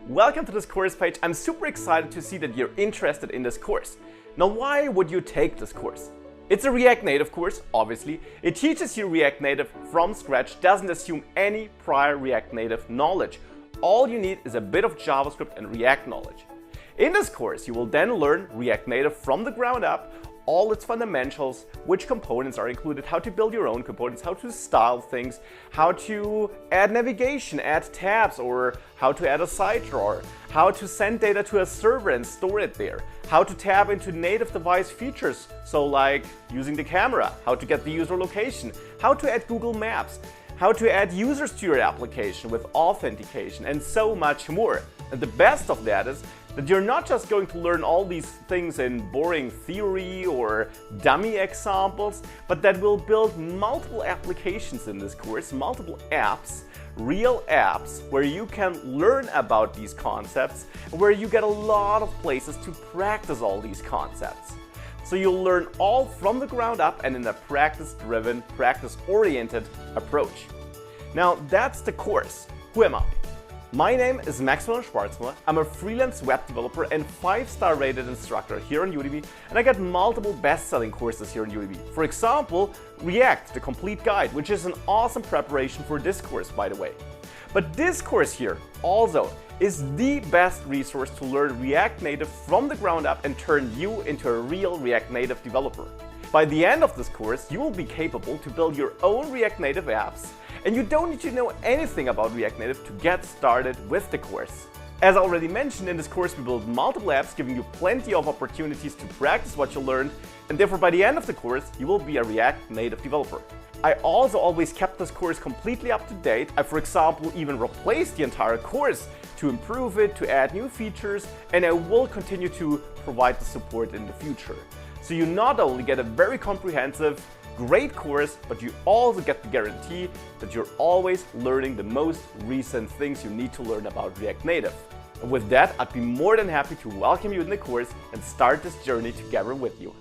Welcome to this course page. I'm super excited to see that you're interested in this course. Now, why would you take this course? It's a React Native course, obviously. It teaches you React Native from scratch, doesn't assume any prior React Native knowledge. All you need is a bit of JavaScript and React knowledge. In this course, you will then learn React Native from the ground up, all its fundamentals, which components are included, how to build your own components, how to style things, how to add navigation, add tabs, or how to add a sidedrawer, how to send data to a server and store it there, how to tap into native device features, so like using the camera, how to get the user location, how to add Google Maps, how to add users to your application with authentication, and so much more. And the best of that is that you're not just going to learn all these things in boring theory or dummy examples, but that we'll build multiple applications in this course, multiple apps, real apps, where you can learn about these concepts, and where you get a lot of places to practice all these concepts. So you'll learn all from the ground up and in a practice-driven, practice-oriented approach. Now that's the course. Who am I? My name is Maximilian Schwarzmüller. I'm a freelance web developer and 5-star rated instructor here on Udemy, and I got multiple best-selling courses here on Udemy. For example, React, the complete guide, which is an awesome preparation for this course, by the way. But this course here also is the best resource to learn React Native from the ground up and turn you into a real React Native developer. By the end of this course, you will be capable to build your own React Native apps, and you don't need to know anything about React Native to get started with the course. As already mentioned, in this course we build multiple apps, giving you plenty of opportunities to practice what you learned, and therefore by the end of the course you will be a React Native developer. I also always kept this course completely up to date. I, for example, even replaced the entire course to improve it, to add new features, and I will continue to provide the support in the future. So you not only get a very comprehensive, great course, but you also get the guarantee that you're always learning the most recent things you need to learn about React Native. And with that, I'd be more than happy to welcome you in the course and start this journey together with you.